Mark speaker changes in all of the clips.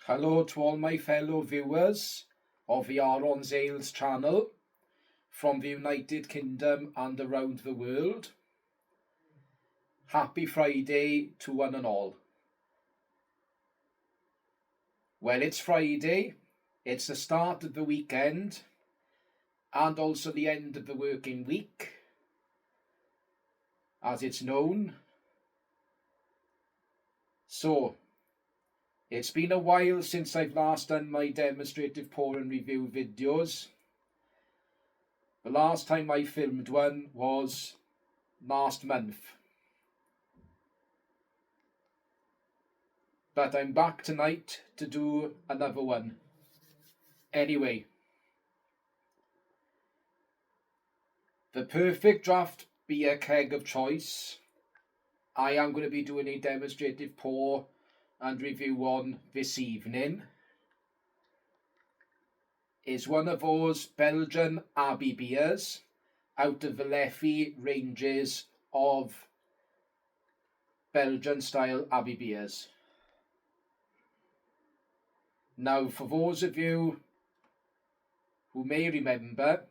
Speaker 1: Hello to all my fellow viewers of the Aaron's Ales channel from the United Kingdom and around the world. Happy Friday to one and all. Well, it's Friday, it's the start of the weekend and also the end of the working week, as it's known. So, it's been a while since I've last done my demonstrative pour and review videos. The last time I filmed one was last month. But I'm back tonight to do another one. Anyway, the perfect draft beer keg of choice I am going to be doing a demonstrative pour and review on this evening is one of those Belgian Abbey beers out of the Leffe ranges of Belgian style Abbey beers. Now, for those of you who may remember,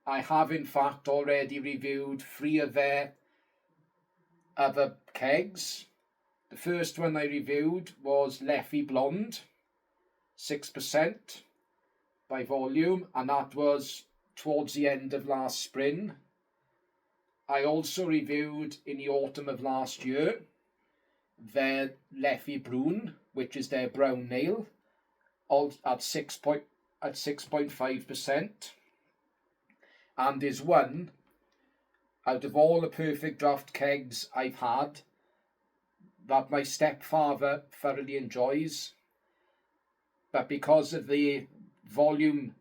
Speaker 1: I have in fact already reviewed 3 of their other kegs. The first one I reviewed was Leffe Blonde, 6% by volume, and that was towards the end of last spring. I also reviewed in the autumn of last year their Leffe Brune, which is their brown ale, at 6.5%, and is one out of all the perfect draft kegs I've had that my stepfather thoroughly enjoys, but because of the volume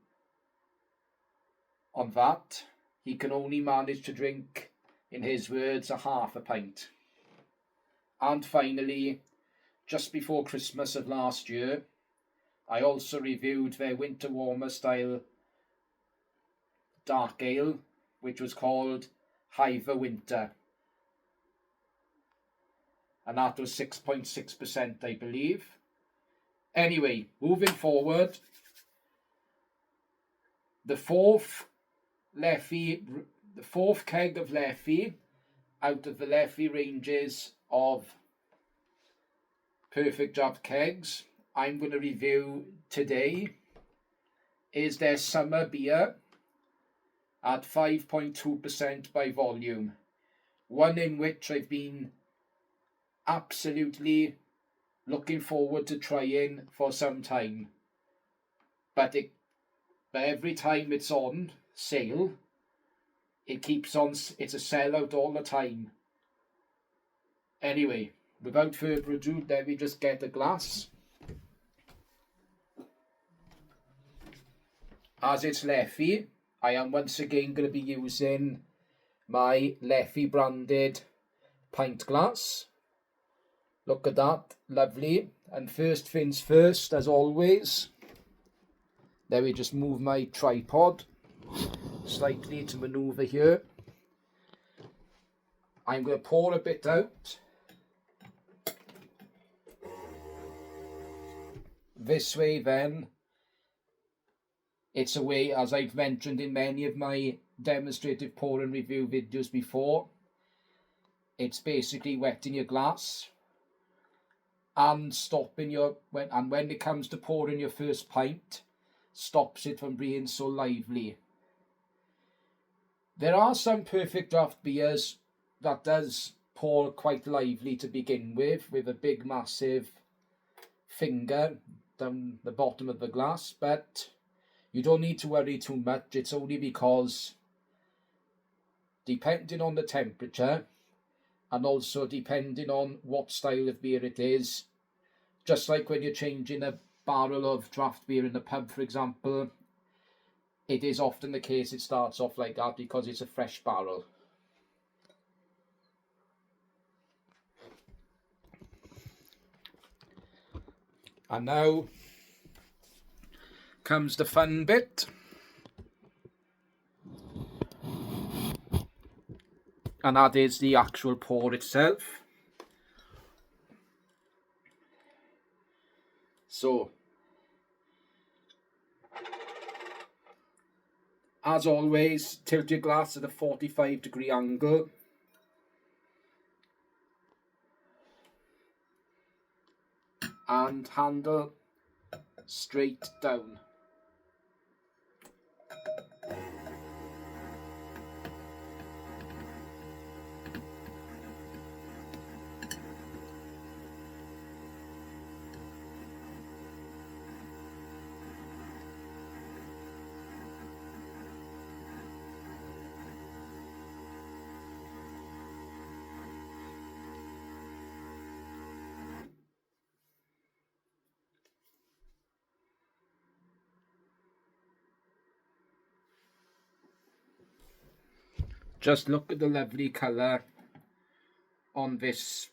Speaker 1: on that, he can only manage to drink, in his words, a half a pint. And finally, just before Christmas of last year, I also reviewed their winter warmer style dark ale, which was called Hiver Winter, and that was 6.6%, I believe. Anyway, moving forward, the fourth keg of Leffe out of the Leffe ranges of perfect draft kegs I'm going to review today is their summer beer at 5.2% by volume, one in which I've been absolutely looking forward to trying for some time, but every time it's on sale, it's a sellout all the time. Anyway, without further ado, let me just get a glass. As it's Leffe, I am once again going to be using my Leffe branded pint glass. Look at that, lovely. And first things first, as always, let me just move my tripod slightly to maneuver here. I'm going to pour a bit out. This way then, it's a way, as I've mentioned in many of my demonstrative pour and review videos before, it's basically wetting your glass and stopping when it comes to pouring your first pint, stops it from being so lively. There are some perfect draft beers that does pour quite lively to begin with a big massive finger down the bottom of the glass, but you don't need to worry too much. It's only because, depending on the temperature and also depending on what style of beer it is, just like when you're changing a barrel of draft beer in the pub, for example, it is often the case it starts off like that because it's a fresh barrel. And now comes the fun bit. And that is the actual pour itself. So, as always, tilt your glass at a 45-degree angle. And handle straight down. Just look at the lovely colour on this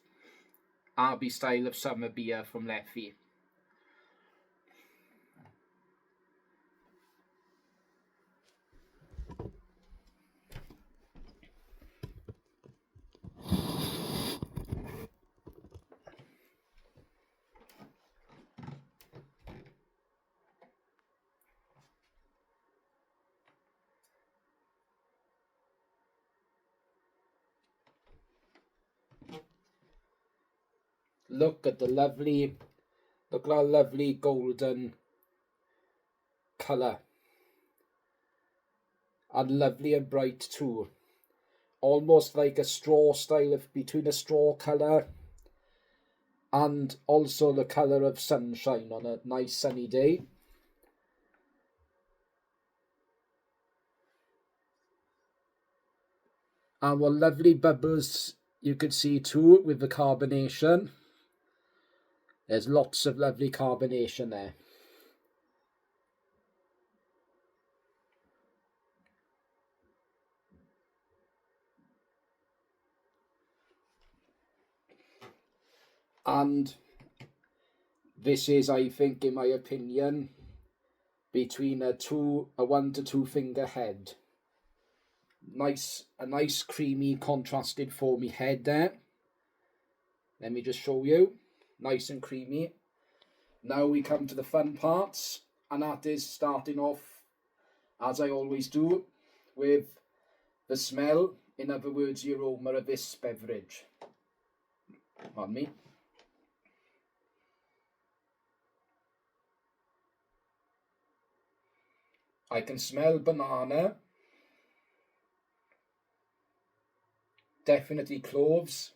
Speaker 1: Abbey style of summer beer from Lethe. Look at the lovely golden colour. And lovely and bright too. Almost like a straw style of between a straw colour and also the colour of sunshine on a nice sunny day. And what lovely bubbles you can see too with the carbonation. There's lots of lovely carbonation there. And this is, I think, in my opinion, between a 1 to 2 finger head. A nice creamy contrasted foamy head there. Let me just show you. Nice and creamy. Now we come to the fun parts, and that is starting off, as I always do, with the smell, in other words, the aroma of this beverage. Pardon me. I can smell banana, definitely cloves,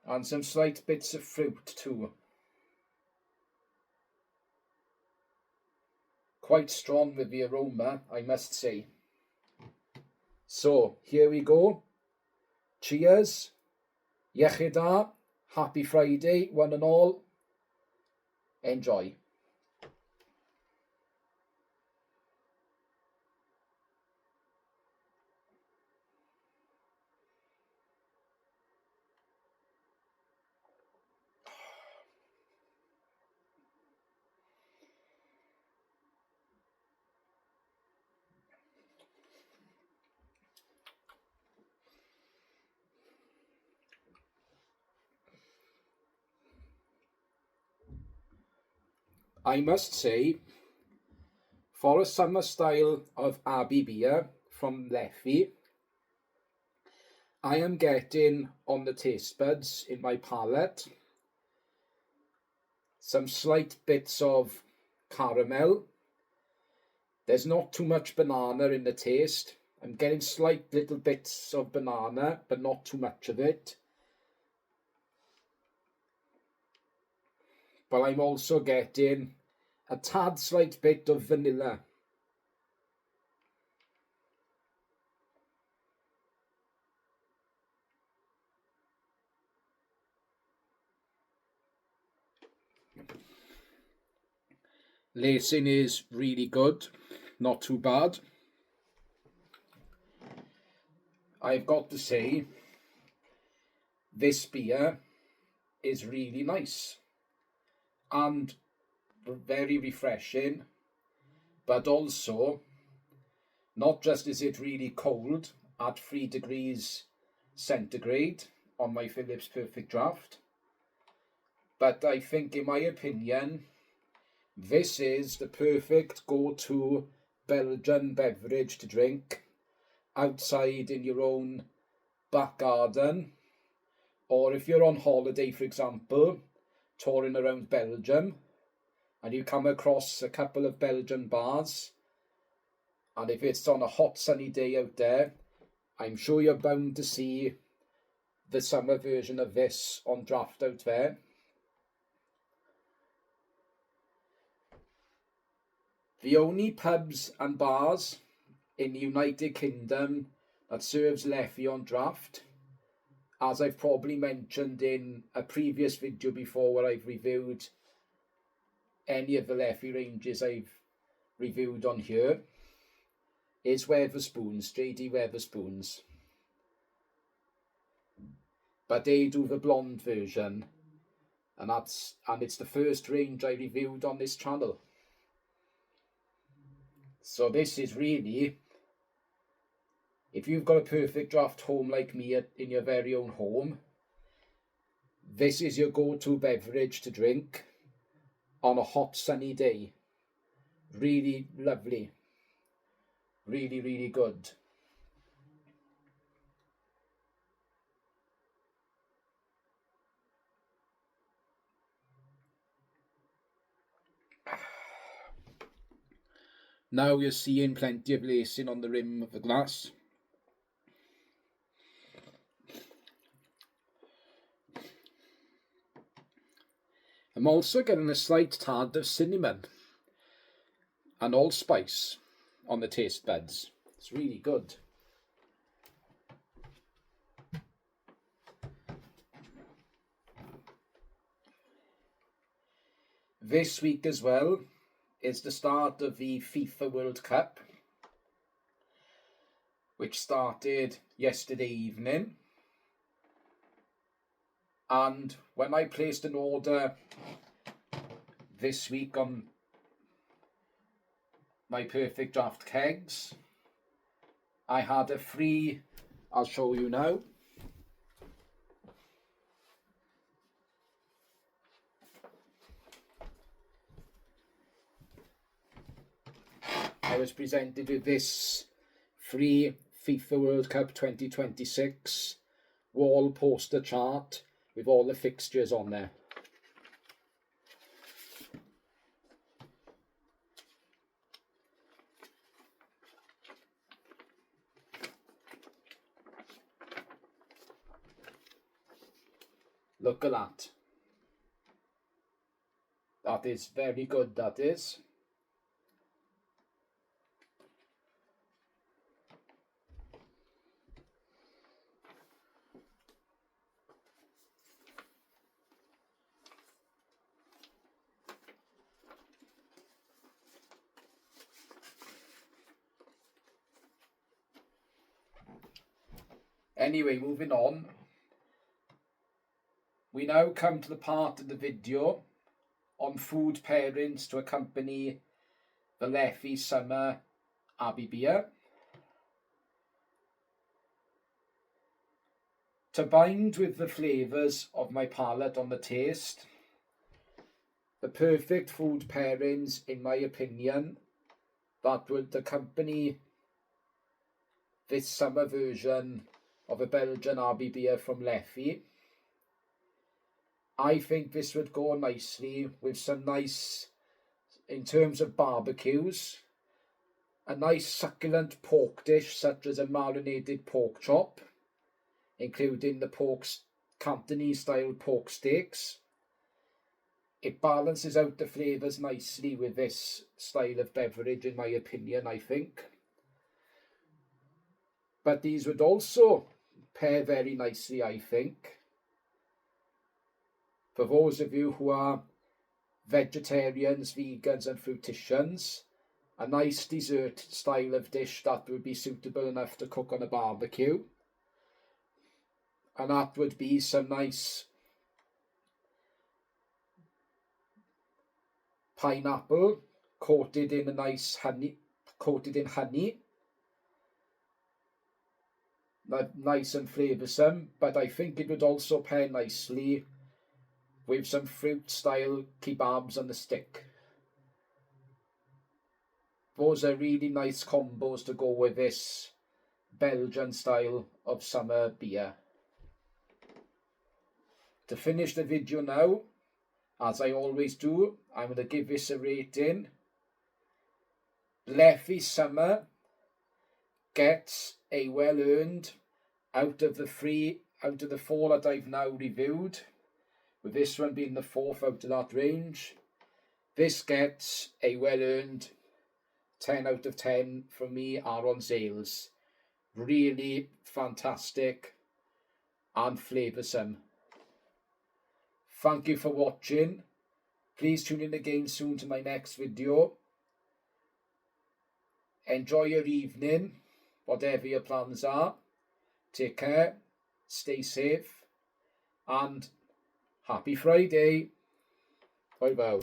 Speaker 1: and some slight bits of fruit too. Quite strong with the aroma, I must say. So, here we go. Cheers. Iechyd da. Happy Friday, one and all. Enjoy. I must say, for a summer style of Abbey beer from Lethe, I am getting on the taste buds in my palate some slight bits of caramel. There's not too much banana in the taste. I'm getting slight little bits of banana, but not too much of it. But I'm also getting a tad slight bit of vanilla. Lacing is really good, not too bad. I've got to say, this beer is really nice and very refreshing but also not just is it really cold at 3 degrees centigrade on my Phillips Perfect Draft, but I think, in my opinion, this is the perfect go-to Belgian beverage to drink outside in your own back garden, or if you're on holiday, for example, touring around Belgium, and you come across a couple of Belgian bars, and if it's on a hot sunny day out there, I'm sure you're bound to see the summer version of this on draft out there. The only pubs and bars in the United Kingdom that serves Leffy on draft, as I've probably mentioned in a previous video before where I've reviewed any of the Leffy ranges I've reviewed on here, is Wetherspoons, JD Wetherspoons. But they do the blonde version, and it's the first range I reviewed on this channel. So this is really, if you've got a perfect draft home like me in your very own home, this is your go-to beverage to drink on a hot sunny day. Really lovely. Really, really good. Now you're seeing plenty of lacing on the rim of the glass. I'm also getting a slight tad of cinnamon and allspice on the taste buds. It's really good. This week as well is the start of the FIFA World Cup, which started yesterday evening. And when I placed an order this week on my Perfect Draft kegs, I had a free, I'll show you now. I was presented with this free FIFA World Cup 2026 wall poster chart with all the fixtures on there. Look at that. That is very good, that is. Anyway, moving on. We now come to the part of the video on food pairings to accompany the Leffy Summer Abbey beer. To bind with the flavours of my palate on the taste, the perfect food pairings, in my opinion, that would accompany this summer version of a Belgian Abbey beer from Leffy. I think this would go nicely with some nice, in terms of barbecues, a nice succulent pork dish such as a marinated pork chop, including the Cantonese style pork steaks. It balances out the flavours nicely with this style of beverage, in my opinion, I think. But these would also pair very nicely, I think, for those of you who are vegetarians, vegans and fruitarians. A nice dessert style of dish that would be suitable enough to cook on a barbecue. And that would be some nice pineapple coated in a nice honey, coated in honey. Nice and flavoursome, but I think it would also pair nicely with some fruit-style kebabs on the stick. Those are really nice combos to go with this Belgian style of summer beer. To finish the video now, as I always do, I'm going to give this a rating. Leffy Summer gets a well-earned out of the four that I've now reviewed, with this one being the fourth out of that range. This gets a well-earned 10 out of 10 from me, Aaron's Ales. Really fantastic and flavoursome. Thank you for watching. Please tune in again soon to my next video. Enjoy your evening, whatever your plans are. Take care, stay safe, and happy Friday. Bye bye.